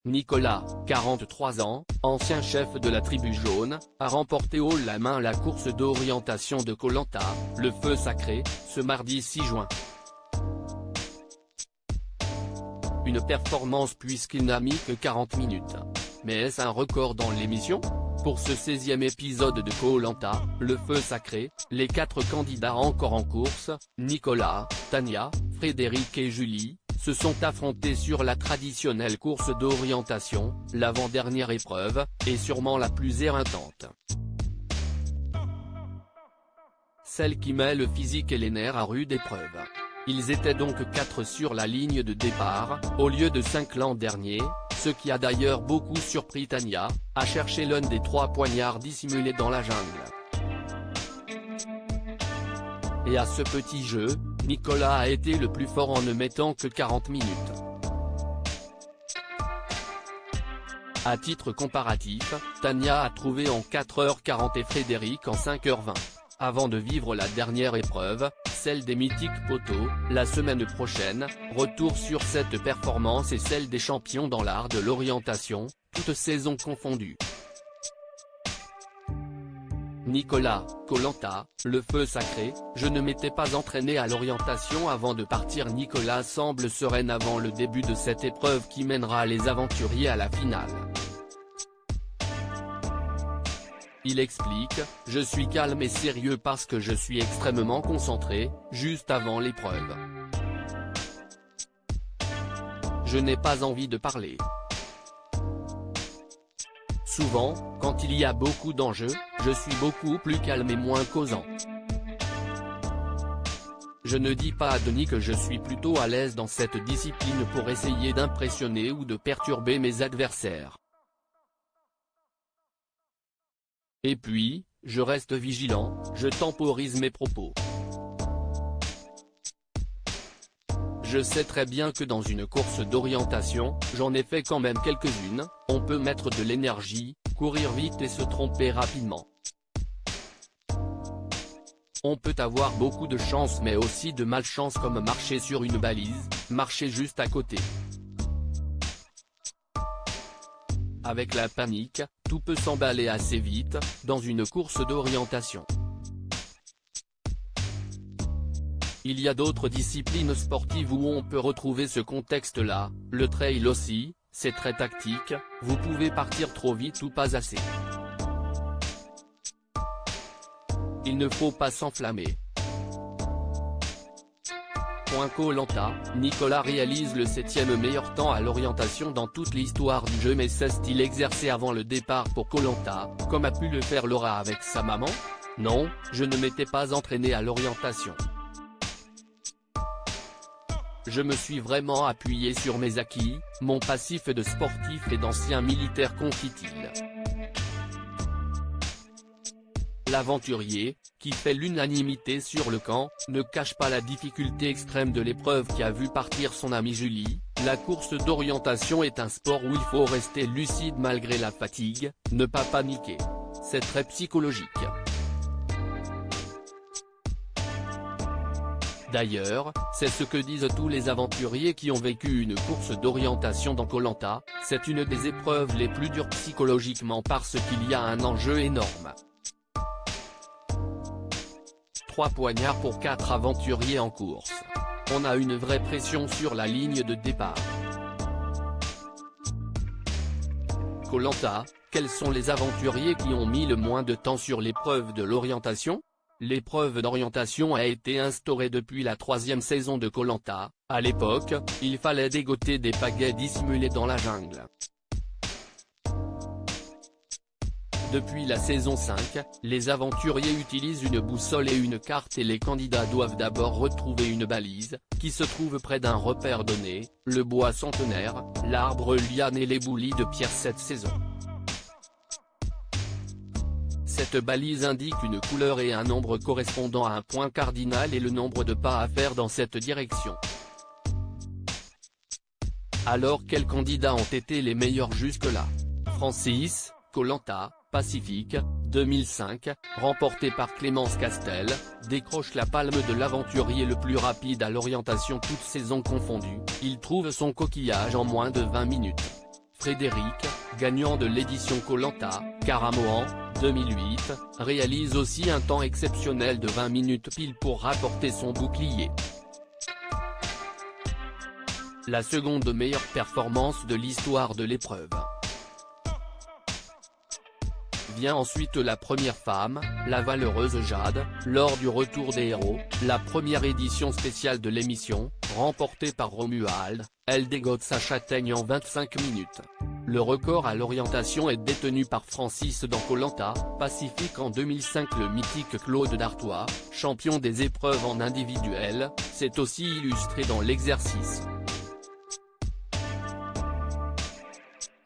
Nicolas, 43 ans, ancien chef de la tribu jaune, a remporté haut la main la course d'orientation de Koh Lanta, le feu sacré, ce mardi 6 juin. Une performance puisqu'il n'a mis que 40 minutes. Mais est-ce un record dans l'émission? Pour ce 16e épisode de Koh Lanta, le feu sacré, les 4 candidats encore en course, Nicolas, Tania, Frédéric et Julie, se sont affrontés sur la traditionnelle course d'orientation, l'avant-dernière épreuve, et sûrement la plus éreintante. Celle qui met le physique et les nerfs à rude épreuve. Ils étaient donc 4 sur la ligne de départ, au lieu de 5 l'an dernier, ce qui a d'ailleurs beaucoup surpris Tania, à chercher l'un des 3 poignards dissimulés dans la jungle. Et à ce petit jeu, Nicolas a été le plus fort en ne mettant que 40 minutes. À titre comparatif, Tania a trouvé en 4h40 et Frédéric en 5h20. Avant de vivre la dernière épreuve, celle des mythiques poteaux, la semaine prochaine, retour sur cette performance et celle des champions dans l'art de l'orientation, toutes saisons confondues. Nicolas, Koh Lanta, le feu sacré, je ne m'étais pas entraîné à l'orientation avant de partir. Nicolas semble serein avant le début de cette épreuve qui mènera les aventuriers à la finale. Il explique, « Je suis calme et sérieux parce que je suis extrêmement concentré, juste avant l'épreuve. Je n'ai pas envie de parler. Souvent, quand il y a beaucoup d'enjeux, je suis beaucoup plus calme et moins causant. Je ne dis pas à Denis que je suis plutôt à l'aise dans cette discipline pour essayer d'impressionner ou de perturber mes adversaires. Et puis, je reste vigilant, je temporise mes propos. Je sais très bien que dans une course d'orientation, j'en ai fait quand même quelques-unes, on peut mettre de l'énergie, courir vite et se tromper rapidement. On peut avoir beaucoup de chance mais aussi de malchance comme marcher sur une balise, marcher juste à côté. Avec la panique, tout peut s'emballer assez vite, dans une course d'orientation. Il y a d'autres disciplines sportives où on peut retrouver ce contexte-là, le trail aussi, c'est très tactique, vous pouvez partir trop vite ou pas assez. Il ne faut pas s'enflammer. Koh Lanta, Nicolas réalise le 7e meilleur temps à l'orientation dans toute l'histoire du jeu, mais s'est-il exercé avant le départ pour Koh Lanta, comme a pu le faire Laura avec sa maman? Non, je ne m'étais pas entraîné à l'orientation. Je me suis vraiment appuyé sur mes acquis, mon passif de sportif et d'ancien militaire, confie-t-il. L'aventurier, qui fait l'unanimité sur le camp, ne cache pas la difficulté extrême de l'épreuve qui a vu partir son amie Julie. La course d'orientation est un sport où il faut rester lucide malgré la fatigue, ne pas paniquer. C'est très psychologique. D'ailleurs, c'est ce que disent tous les aventuriers qui ont vécu une course d'orientation dans Koh Lanta, c'est une des épreuves les plus dures psychologiquement parce qu'il y a un enjeu énorme. 3 poignards pour 4 aventuriers en course. On a une vraie pression sur la ligne de départ. Koh Lanta, quels sont les aventuriers qui ont mis le moins de temps sur l'épreuve de l'orientation? L'épreuve d'orientation a été instaurée depuis la 3e saison de Koh Lanta. À l'époque, il fallait dégoter des pagaies dissimulées dans la jungle. Depuis la saison 5, les aventuriers utilisent une boussole et une carte et les candidats doivent d'abord retrouver une balise, qui se trouve près d'un repère donné, le bois centenaire, l'arbre liane et l'éboulis de pierre cette saison. Cette balise indique une couleur et un nombre correspondant à un point cardinal et le nombre de pas à faire dans cette direction. Alors quels candidats ont été les meilleurs jusque-là? Francis, Koh Lanta, Pacifique, 2005, remporté par Clémence Castel, décroche la palme de l'aventurier le plus rapide à l'orientation toutes saisons confondues, il trouve son coquillage en moins de 20 minutes. Frédéric, gagnant de l'édition Koh-Lanta, Karamoan, 2008, réalise aussi un temps exceptionnel de 20 minutes pile pour rapporter son bouclier. La seconde meilleure performance de l'histoire de l'épreuve. Vient ensuite la première femme, la valeureuse Jade, lors du Retour des héros, la première édition spéciale de l'émission, remportée par Romuald, elle dégote sa châtaigne en 25 minutes. Le record à l'orientation est détenu par Francis dans Koh-Lanta, Pacifique en 2005. Le mythique Claude Dartois, champion des épreuves en individuel, s'est aussi illustré dans l'exercice.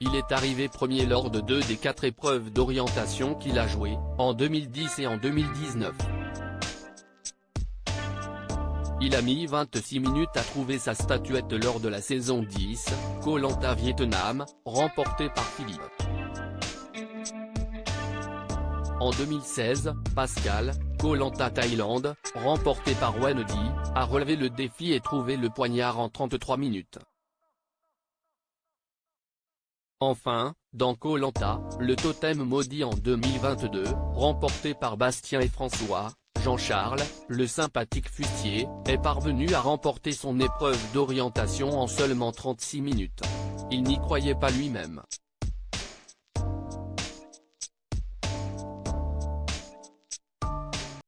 Il est arrivé premier lors de 2 des 4 épreuves d'orientation qu'il a jouées, en 2010 et en 2019. Il a mis 26 minutes à trouver sa statuette lors de la saison 10, Koh-Lanta Vietnam, remportée par Philippe. En 2016, Pascal, Koh-Lanta Thaïlande, remporté par Wendy, a relevé le défi et trouvé le poignard en 33 minutes. Enfin, dans Koh-Lanta, le totem maudit en 2022, remporté par Bastien et François, Jean-Charles, le sympathique fustier, est parvenu à remporter son épreuve d'orientation en seulement 36 minutes. Il n'y croyait pas lui-même.